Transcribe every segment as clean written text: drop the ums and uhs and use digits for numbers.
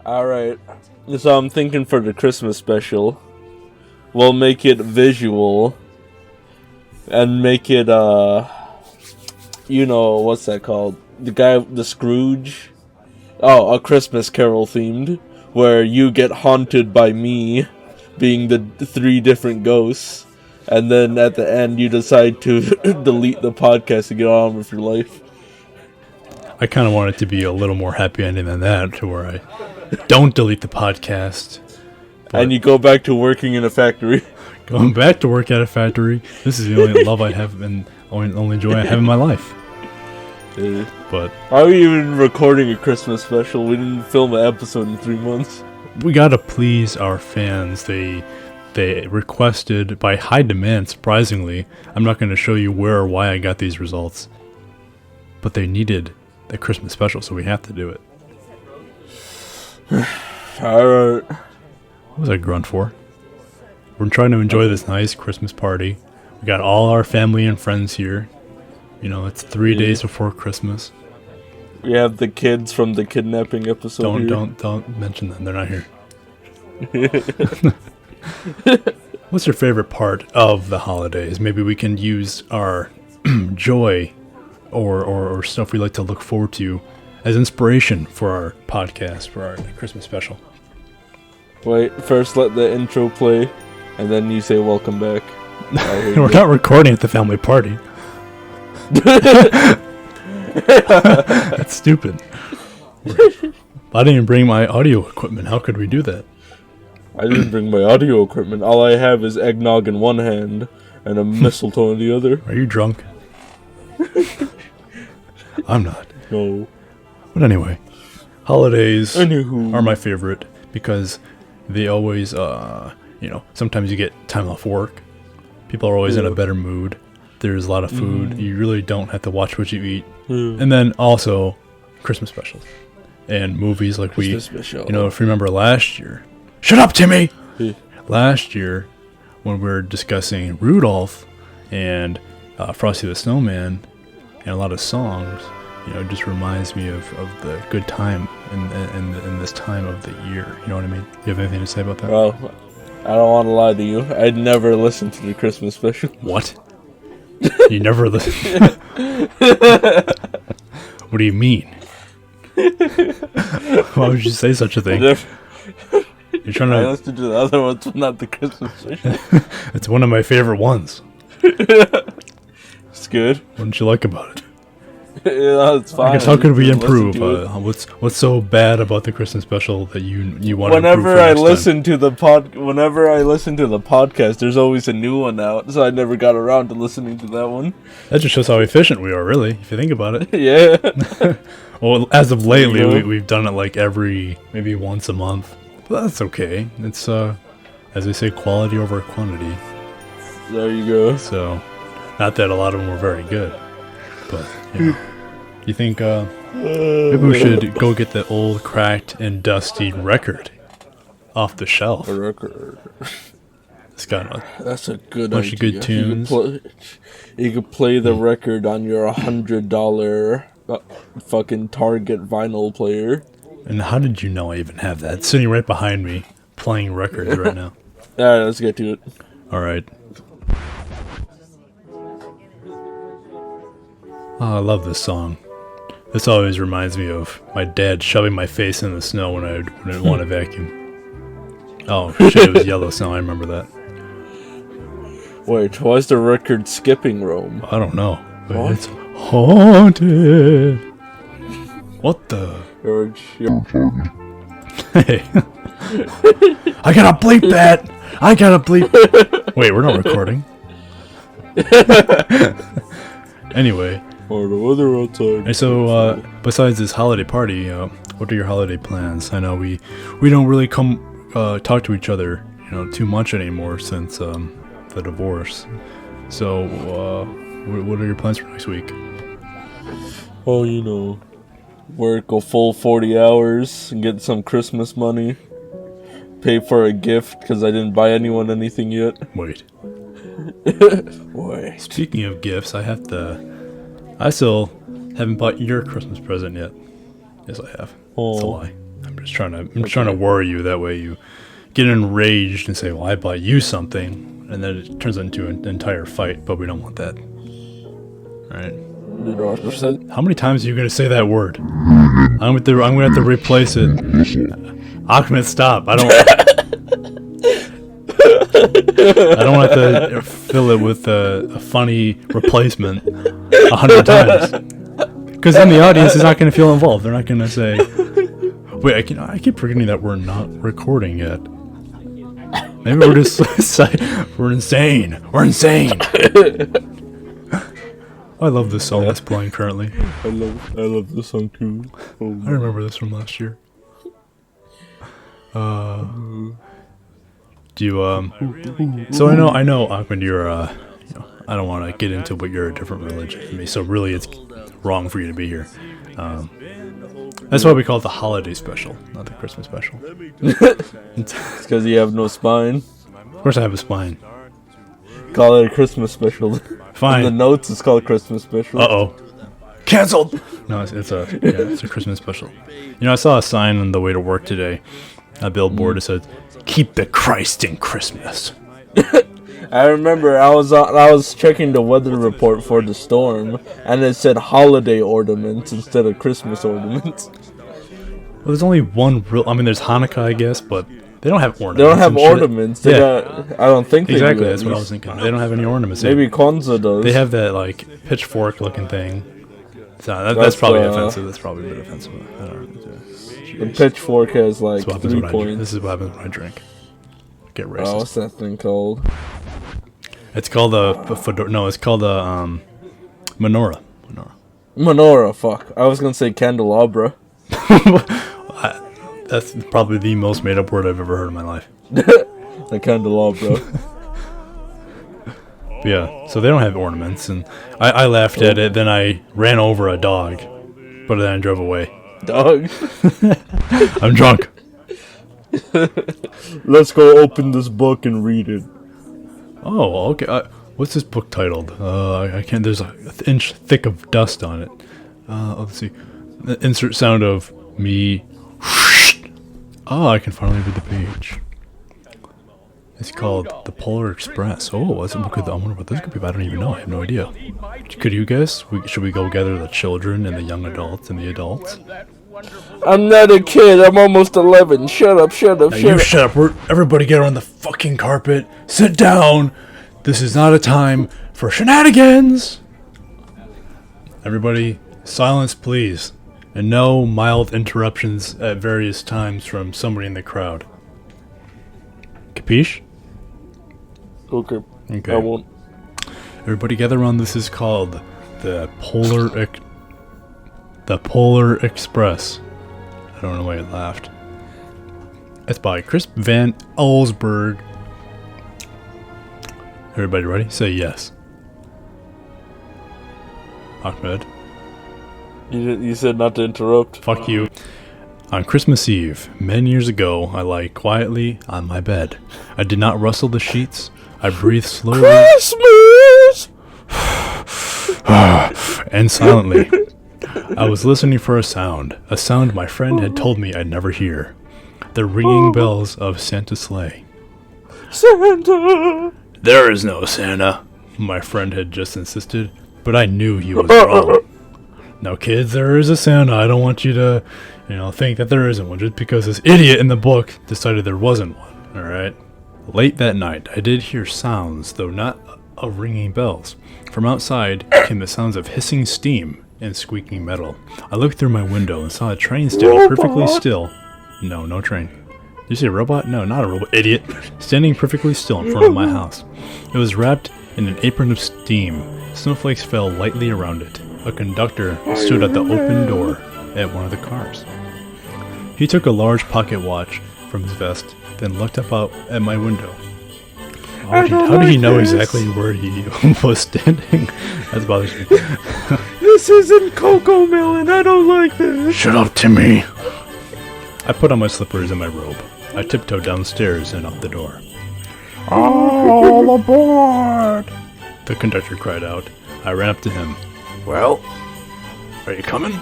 Alright. So I'm thinking for the Christmas special, we'll make it visual. And make it, what's that called? The Scrooge? Oh, A Christmas Carol themed. Where you get haunted by me being the 3 different ghosts. And then at the end, you decide to delete the podcast to get on with your life. I kind of want it to be a little more happy ending than that, to where I don't delete the podcast. And you go back to working in a factory. Going back to work at a factory. This is the only love I have and only joy I have in my life. But why are we even recording a Christmas special? We didn't film an episode in 3 months. We gotta please our fans. They requested by high demand, surprisingly. I'm not going to show you where or why I got these results. But they needed the Christmas special, so we have to do it. Alright. What was I grunt for? We're trying to enjoy this nice Christmas party. We got all our family and friends here. You know, it's 3 days before Christmas. We have the kids from the kidnapping episode. Don't mention them. They're not here. What's your favorite part of the holidays? Maybe we can use our joy or stuff we like to look forward to as inspiration for our podcast, for our Christmas special. Wait, first let the intro play, and then you say welcome back. We're not recording at the family party. That's stupid. I didn't even bring my audio equipment. How could we do that? I didn't bring my audio equipment. All I have is eggnog in one hand and a mistletoe in the other. Are you drunk? I'm not. No. But anyway, holidays are my favorite because they always, sometimes you get time off work. People are always in a better mood. There's a lot of food. You really don't have to watch what you eat. And then also Christmas specials and movies like if you remember last year. Shut up, Timmy! Last year, when we were discussing Rudolph and Frosty the Snowman and a lot of songs, it just reminds me of the good time in this time of the year. You know what I mean? You have anything to say about that? Well, I don't want to lie to you. I'd never listened to the Christmas special. What? You never listen? What do you mean? Why would you say such a thing? You're trying to. I listened to the other ones, but not the Christmas special. It's one of my favorite ones. It's good. What didn't you like about it? Yeah, it's fine. I guess how could we improve? What's so bad about the Christmas special that you want to improve? Whenever I listen to the podcast, there's always a new one out, so I never got around to listening to that one. That just shows how efficient we are, really, if you think about it. Yeah. Well, as of lately, we've done it like maybe once a month. But that's okay. It's as they say, quality over quantity. There you go. So, not that a lot of them were very good, but you think maybe we should go get the old cracked and dusty record off the shelf? A record. It's got that's a good bunch of good tunes. You could play the record on your $100 fucking Target vinyl player. And how did you know I even have that? It's sitting right behind me, playing records right now. Alright, let's get to it. Alright. Oh, I love this song. This always reminds me of my dad shoving my face in the snow when I would want to vacuum. Oh, shit, it was yellow snow, I remember that. Wait, why is the record skipping Rome? I don't know. But it's haunted. What the? George, Hey. I gotta bleep that! Wait, we're not recording. Anyway. Or the weather outside. And so, besides this holiday party, what are your holiday plans? I know we don't really talk to each other, too much anymore since the divorce. So, what are your plans for next week? Oh, work a full 40 hours and get some Christmas money. Pay for a gift because I didn't buy anyone anything yet. Wait. Boy. Speaking of gifts, I still haven't bought your Christmas present yet. Yes, I have. Oh. That's a lie. I'm just trying to worry you. That way you get enraged and say, "Well, I bought you something," and then it turns into an entire fight. But we don't want that, right? How many times are you gonna say that word? I'm gonna have to replace it. Ahmed, stop! I don't want to fill it with a funny replacement 100 times. Because then the audience is not going to feel involved. They're not going to say, "Wait, I keep forgetting that we're not recording yet. Maybe we're just we're insane. We're insane." I love this song that's playing currently. I love this song too. Oh. I remember this from last year. Do you So I know, Ahmed, you're I don't want to get into what you're a different religion from me. So really, it's wrong for you to be here. That's why we call it the holiday special, not the Christmas special. It's because you have no spine. Of course, I have a spine. Call it a Christmas special. Fine. In the notes, it's called Christmas special. Uh-oh. Canceled! No, it's a Christmas special. I saw a sign on the way to work today. A billboard that said, "Keep the Christ in Christmas." I remember I was checking the weather report for the storm, and it said holiday ornaments instead of Christmas ornaments. Well, there's only one real... I mean, there's Hanukkah, I guess, but they don't have ornaments. They don't have ornaments. I don't think they exactly, do. that's what I was thinking. They don't have any ornaments. Maybe Kwanzaa does. They have that, like, pitchfork-looking thing. So that's probably offensive. That's probably a bit offensive. I don't know. The pitchfork has, like, 3 points. This is what happens when I drink. Get racist. Oh, what's that thing called? It's called a fedora. No, it's called a menorah. Menorah, fuck. I was gonna say candelabra. That's probably the most made-up word I've ever heard in my life. The candelabra. Yeah, so they don't have ornaments, and I laughed at it, then I ran over a dog, but then I drove away. Dog? I'm drunk. Let's go open this book and read it. Oh, okay. What's this book titled? I can't. There's an inch thick of dust on it. Let's see. Insert sound of me. Oh, I can finally read the page. It's called The Polar Express. Oh, what's a book? I wonder what this could be. I don't even know. I have no idea. Could you guess? Should we go gather the children and the young adults and the adults? I'm not a kid. I'm almost 11. Shut up. Shut up. Everybody get on the fucking carpet. Sit down. This is not a time for shenanigans. Everybody, silence, please. And no mild interruptions at various times from somebody in the crowd. Capiche? Okay. Okay. I won't. Everybody gather around. This is called the Polar Express. I don't know why I laughed. It's by Chris Van Allsburg. Everybody ready? Say yes. Ahmed. You said not to interrupt. Fuck you. On Christmas Eve, many years ago, I lay quietly on my bed. I did not rustle the sheets. I breathed slowly. Christmas! And silently. I was listening for a sound my friend had told me I'd never hear. The ringing bells of Santa's sleigh. Santa! There is no Santa, my friend had just insisted, but I knew he was wrong. Now, kids, there is a Santa. I don't want you to, think that there isn't one just because this idiot in the book decided there wasn't one, alright? Late that night, I did hear sounds, though not of ringing bells. From outside came the sounds of hissing steam and squeaking metal. I looked through my window and saw a train standing perfectly still. No train. Did you say robot? No, not a robot, idiot. Standing perfectly still in front of my house. It was wrapped in an apron of steam. Snowflakes fell lightly around it. A conductor stood at the open door at one of the cars. He took a large pocket watch from his vest, then looked up out at my window. How did he know exactly where he was standing? That bothers me. This isn't Cocoa Melon. I don't like this. Shut up, Timmy. I put on my slippers and my robe. I tiptoed downstairs and out the door. All aboard! The conductor cried out. I ran up to him. Well, are you coming?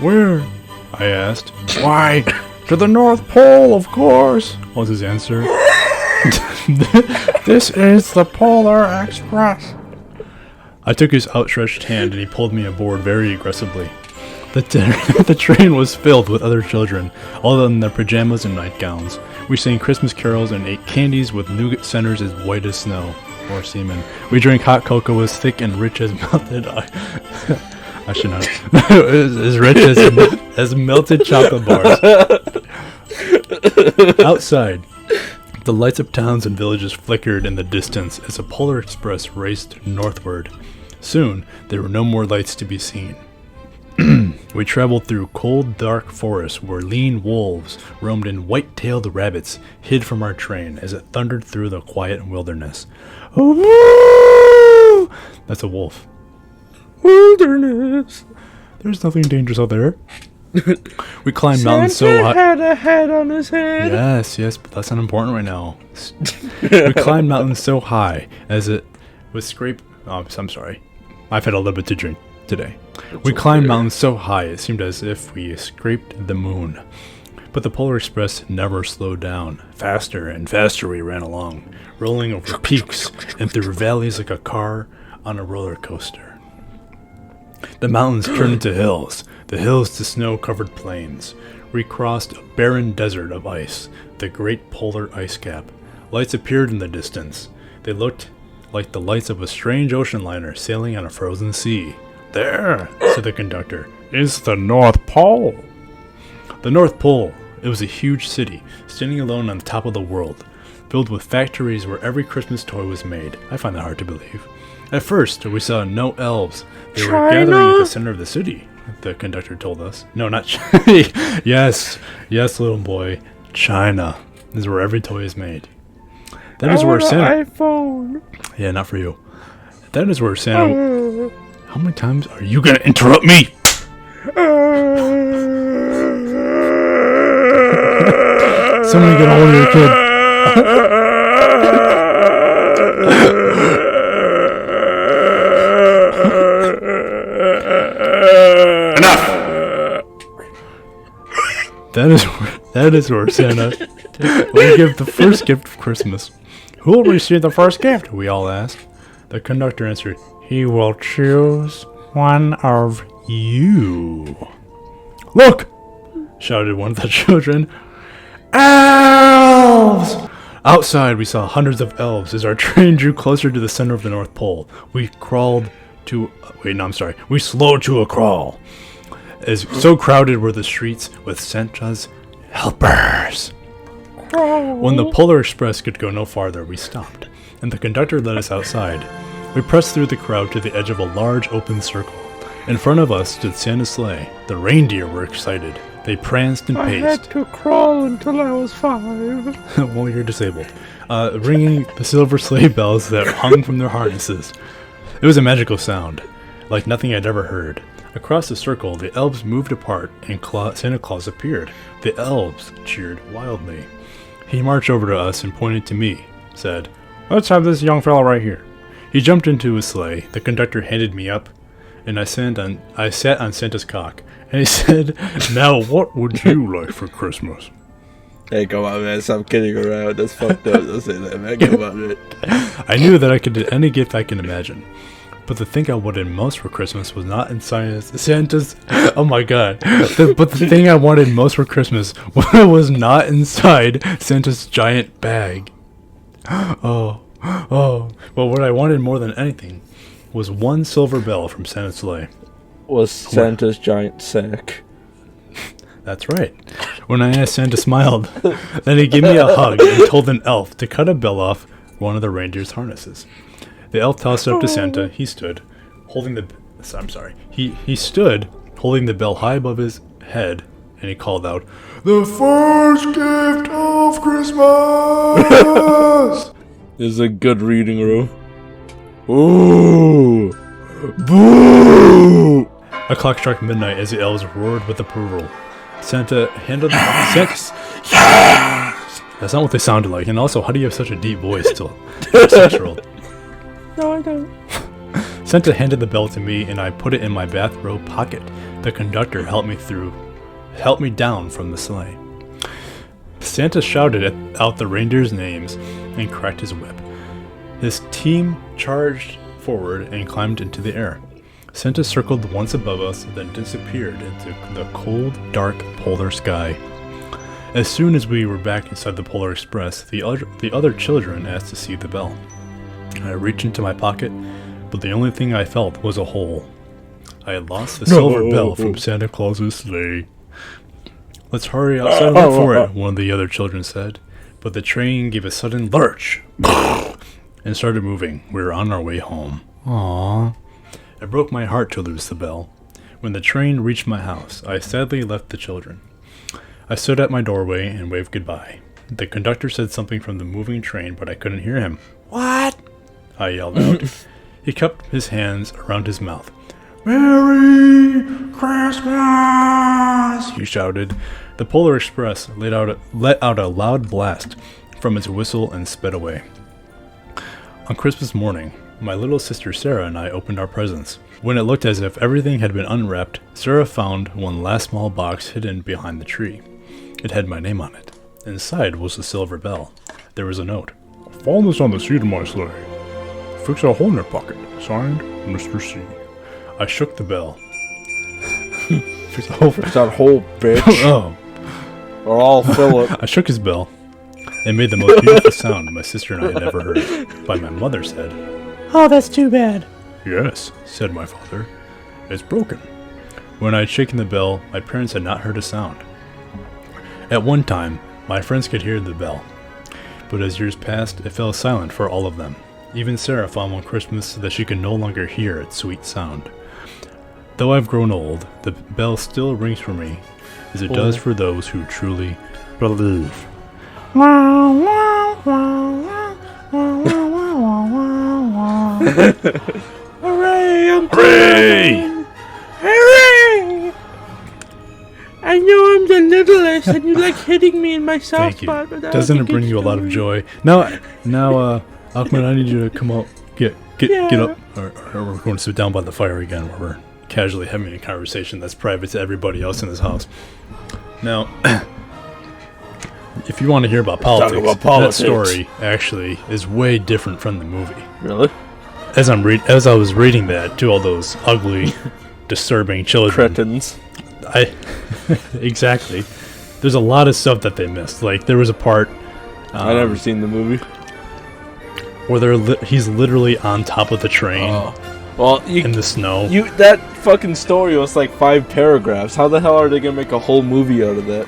Where? I asked. Why? To the North Pole, of course, was his answer. This is the Polar Express. I took his outstretched hand and he pulled me aboard very aggressively. The train was filled with other children, all in their pajamas and nightgowns. We sang Christmas carols and ate candies with nougat centers as white as snow, or semen. We drank hot cocoa as thick and rich as melted I should not. As rich as melted chocolate bars. Outside, the lights of towns and villages flickered in the distance as the Polar Express raced northward. Soon, there were no more lights to be seen. We traveled through cold, dark forests where lean wolves roamed and white-tailed rabbits hid from our train as it thundered through the quiet wilderness. Oh, that's a wolf. Wilderness. There's nothing dangerous out there. We climbed mountains so high. Santa had a hat on his head. Yes, but that's not important right now. We climbed mountains so high as it was scrape. Oh, I'm sorry. I've had a little bit to drink today. We climbed mountains so high it seemed as if we scraped the moon. But the Polar Express never slowed down. Faster and faster we ran along, rolling over peaks and through valleys like a car on a roller coaster. The mountains turned into hills, the hills to snow-covered plains. We crossed a barren desert of ice, the great polar ice cap. Lights appeared in the distance. They looked like the lights of a strange ocean liner sailing on a frozen sea. There, said the conductor, is the North Pole. The North Pole. It was a huge city, standing alone on the top of the world, filled with factories where every Christmas toy was made. I find that hard to believe. At first, we saw no elves. They were gathering at the center of the city, the conductor told us. No, not China. Yes, little boy. China is where every toy is made. That is where Santa... iPhone. Yeah, not for you. That is where Santa... How many times are you gonna interrupt me? Somebody get a hold of your kid. Enough! That is where Santa will give the first gift of Christmas. Who will receive the first gift? We all asked. The conductor answered, he will choose one of you. Look! Shouted one of the children. Elves! Outside, we saw hundreds of elves as our train drew closer to the center of the North Pole. We slowed to a crawl. As so crowded were the streets with Santa's helpers. When the Polar Express could go no farther, we stopped, and the conductor led us outside. We pressed through the crowd to the edge of a large open circle. In front of us stood Santa's sleigh. The reindeer were excited. They pranced and paced. I had to crawl until I was 5. Well, you're disabled. Ringing the silver sleigh bells that hung from their harnesses. It was a magical sound, like nothing I'd ever heard. Across the circle, the elves moved apart and Santa Claus appeared. The elves cheered wildly. He marched over to us and pointed to me, said, let's have this young fellow right here. He jumped into his sleigh. The conductor handed me up, and I sat on Santa's cock. And he said, now what would you like for Christmas? Hey, come on, man. Stop kidding around. That's fucked up. Don't say that, man. Come on, man. I knew that I could do any gift I can imagine. But the thing I wanted most for Christmas was not inside Santa's... Oh my god. But the thing I wanted most for Christmas was not inside Santa's giant bag. Oh. Well, what I wanted more than anything was one silver bell from Santa's sleigh. Was Santa's giant sack. That's right. When I asked, Santa smiled. Then he gave me a hug and told an elf to cut a bell off one of the reindeer's harnesses. The elf tossed it up to Santa. He stood, holding the bell high above his head, and he called out, "The first gift of Christmas!" This is a good reading room. Ooh! Boo! A clock struck midnight as the elves roared with approval. Santa handled the... Yes! That's not what they sounded like. And also, how do you have such a deep voice still? 6-year-old. No, I don't. Santa handed the bell to me, and I put it in my bathrobe pocket. The conductor helped me down from the sleigh. Santa shouted out the reindeers' names and cracked his whip. His team charged forward and climbed into the air. Santa circled once above us, then disappeared into the cold, dark polar sky. As soon as we were back inside the Polar Express, the other children asked to see the bell. I reached into my pocket, but the only thing I felt was a hole. I had lost the silver bell from Santa Claus's sleigh. "Let's hurry outside and look for it," one of the other children said. But the train gave a sudden lurch and started moving. We were on our way home. Aww. It broke my heart to lose the bell. When the train reached my house, I sadly left the children. I stood at my doorway and waved goodbye. The conductor said something from the moving train, but I couldn't hear him. "What?" I yelled out. He cupped his hands around his mouth. "Merry Christmas!" he shouted. The Polar Express let out a loud blast from its whistle and sped away. On Christmas morning, my little sister Sarah and I opened our presents. When it looked as if everything had been unwrapped, Sarah found one last small box hidden behind the tree. It had my name on it. Inside was a silver bell. There was a note. "I found this on the seat of my sleigh. Fix a hole in your pocket. Signed, Mr. C." I shook the bell. Fix that hole, bitch. Oh. Or I'll fill it. I shook his bell. It made the most beautiful sound my sister and I had ever heard. But my mother said, "Oh, that's too bad." "Yes," said my father. "It's broken." When I had shaken the bell, my parents had not heard a sound. At one time, my friends could hear the bell. But as years passed, it fell silent for all of them. Even Sarah found one Christmas that she could no longer hear its sweet sound. Though I've grown old, the bell still rings for me, as it does for those who truly believe. Hooray! Hooray! Hooray! I know I'm the littlest, and you like hitting me in my soft Thank you. spot. But Doesn't it bring you a lot of joy? Now, Ahmed, I need you to come out, get up, or we're going to sit down by the fire again, where we're casually having a conversation that's private to everybody else in this house. Now, if you want to hear about politics, that story actually is way different from the movie. Really? As I was reading that to all those ugly, disturbing children, cretins. Exactly. There's a lot of stuff that they missed. Like there was a part. I never seen the movie. Where he's literally on top of the train. Oh. Well, in the snow. That fucking story was like 5 paragraphs. How the hell are they gonna make a whole movie out of that?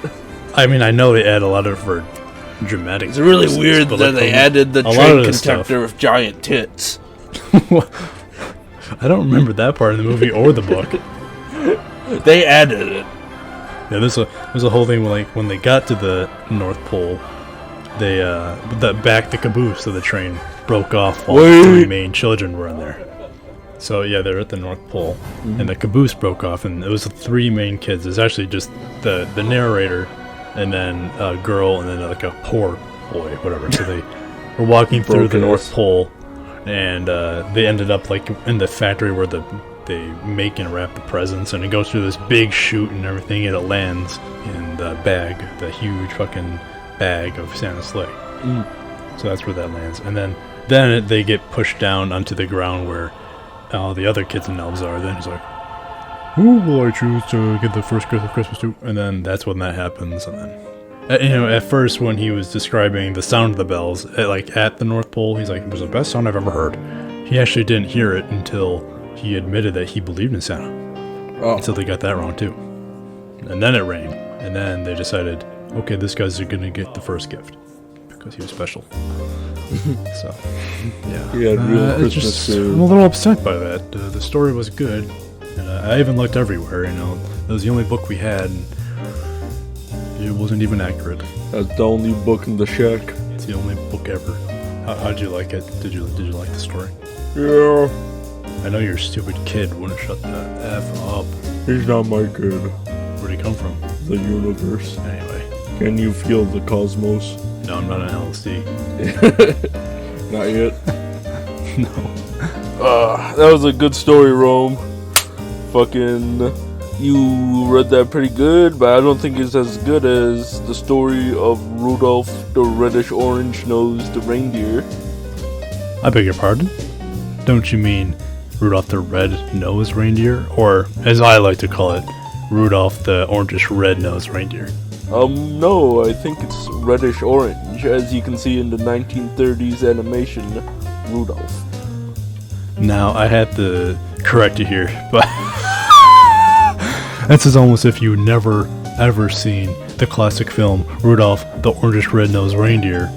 I mean, I know they add a lot of for dramatic. It's really weird that they added the train conductor with giant tits. I don't remember that part in the movie or the book. They added it. Yeah, there's a whole thing where, like, when they got to the North Pole, they the caboose of the train broke off while the 3 main children were in there. So yeah, they're at the North Pole, and the caboose broke off, and it was the 3 main kids. It's actually just the narrator, and then a girl, and then like a poor boy, whatever. So they were walking through the North Pole, and they ended up like in the factory where they make and wrap the presents, and it goes through this big chute and everything, and it lands in the huge fucking bag of Santa's sleigh. So that's where that lands, and then they get pushed down onto the ground where all the other kids and elves are. Then he's like, "Who will I choose to get the first gift of Christmas to?" And then that's when that happens. And then, at first when he was describing the sound of the bells, at the North Pole, he's like, "It was the best sound I've ever heard." He actually didn't hear it until he admitted that he believed in Santa. So they got that wrong too. And then it rained, and then they decided, okay, this guy's gonna get the first gift because he was special. So, yeah. He had real Christmas. I'm a little upset by that. The story was good, and I even looked everywhere. It was the only book we had, and it wasn't even accurate. That's the only book in the shack. It's the only book ever. How'd you like it? Did you like the story? Yeah. I know your stupid kid wouldn't shut the F up. He's not my kid. Where'd he come from? The universe. Anyway. Can you feel the cosmos? No, I'm not on LSD. Not yet. No. That was a good story, Rome. Fucking You read that pretty good, but I don't think it's as good as the story of Rudolph the reddish orange-nosed reindeer. I beg your pardon? Don't you mean Rudolph the red-nosed reindeer? Or, as I like to call it, Rudolph the orangish red-nosed reindeer? No, I think it's reddish orange, as you can see in the 1930s animation Rudolph. Now, I had to correct you here, but this is almost if you never ever seen the classic film Rudolph the orangish red-nosed reindeer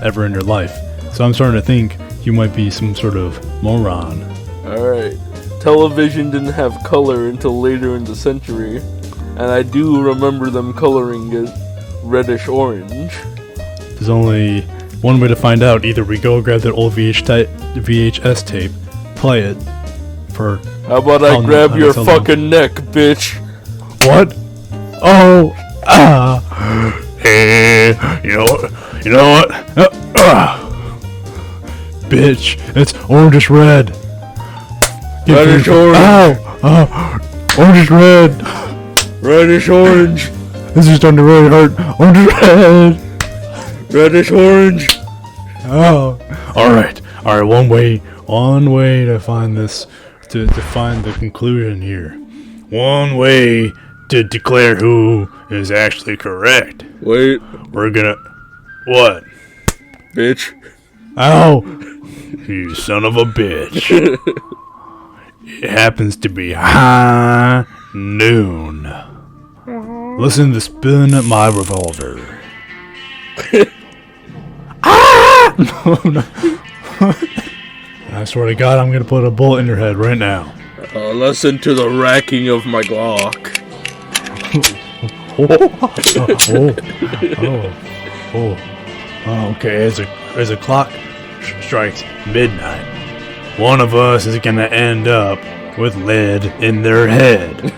ever in your life. So I'm starting to think you might be some sort of moron. Alright. Television didn't have color until later in the century, and I do remember them coloring it reddish orange. There's only one way to find out. Either we go grab that old VHS tape, play it for... How about I grab your fucking neck, bitch? What? Oh! Hey, you know what? Bitch, it's orangish red. Reddish orange. Ow! Orangish red. Reddish orange. This is starting to really hurt. Orangish red. Reddish orange. Oh. Alright, one way to find this, to find the conclusion here. One way to declare who is actually correct. Wait. We're gonna... What? Bitch. Ow! You son of a bitch. It happens to be high noon. Listen to the spin at my revolver. No. I swear to God, I'm gonna put a bullet in your head right now. Listen to the racking of my Glock. Okay, as a clock strikes midnight, one of us is gonna end up with lead in their head.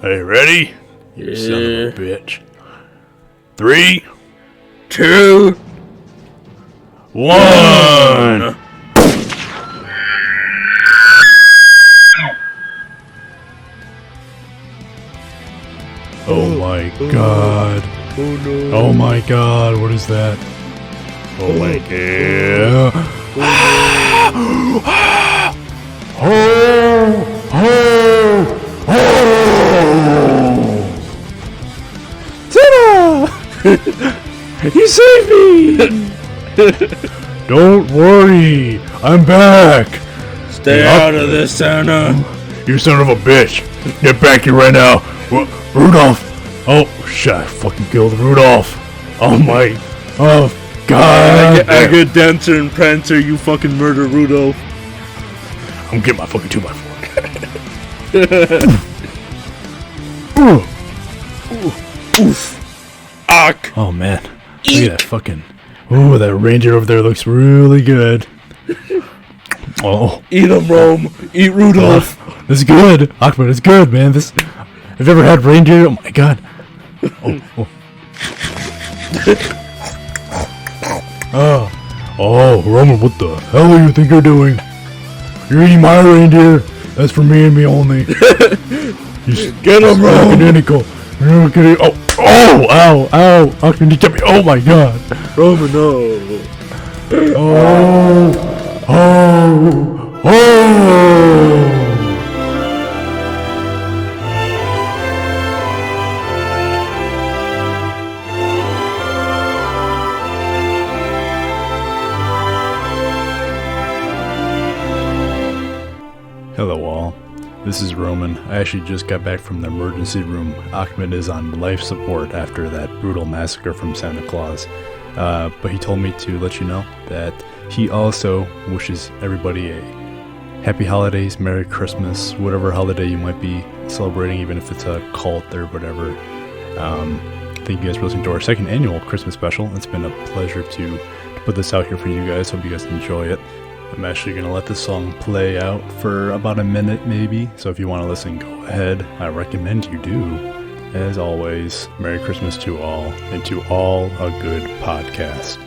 Are you ready? Yeah. You son of a bitch. 3, 2, 1. Oh my God. Oh no. Oh my God, what is that? Oh my God. Tina! You saved me! Don't worry, I'm back. Stay out of this, Santa. You son of a bitch. Get back here right now. Rudolph. Oh, shit, I fucking killed Rudolph. Oh my. Oh, God. I get Dancer and Prancer, you fucking murder Rudolph. I'm getting my fucking 2x4. Oof. Ark. Oh, man. Look at that fucking... Ooh, that reindeer over there looks really good. Oh. Eat him, Rome. Eat Rudolph. This is good. Ahmed, it's good, man. This... Have you ever had reindeer? Oh, my God. Oh, Roman, what the hell do you think you're doing? You're eating my reindeer. That's for me and me only. Get him, Roman. You're kidding. Ow. How can you get me? Oh my God. Roman, no. Oh. Hello all, this is Roman. I actually just got back from the emergency room. Ahmed is on life support after that brutal massacre from Santa Claus. But he told me to let you know that he also wishes everybody a happy holidays, Merry Christmas, whatever holiday you might be celebrating, even if it's a cult or whatever. Thank you guys for listening to our second annual Christmas special. It's been a pleasure to put this out here for you guys. Hope you guys enjoy it. I'm actually going to let this song play out for about a minute maybe, so if you want to listen, go ahead. I recommend you do. As always, Merry Christmas to all, and to all a good podcast.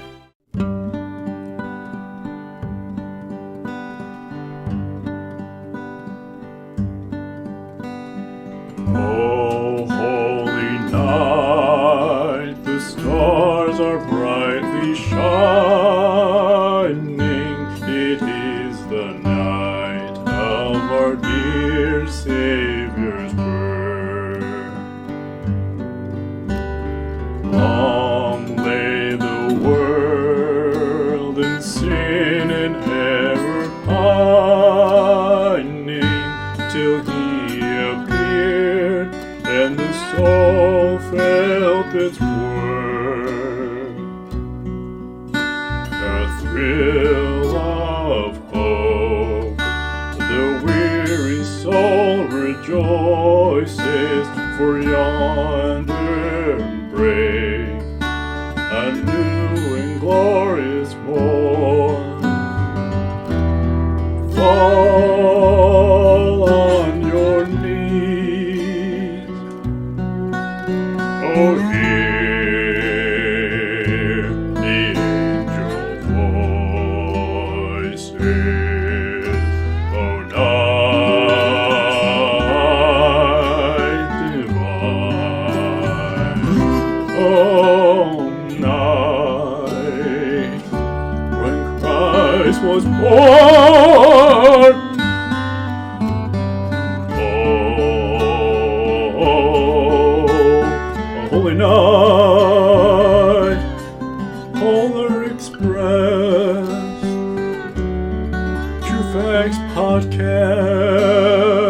dear Savior's birth. Long lay the world in sin and error pining, till he appeared, and the soul felt its worth. A thrill of hope, the weary soul rejoices, for yonder break a new and glorious morn. Fall on your knees, oh hear the angel voices, oh night divine, oh night when Christ was born. A holy night, Polar Express, True Facts Podcast.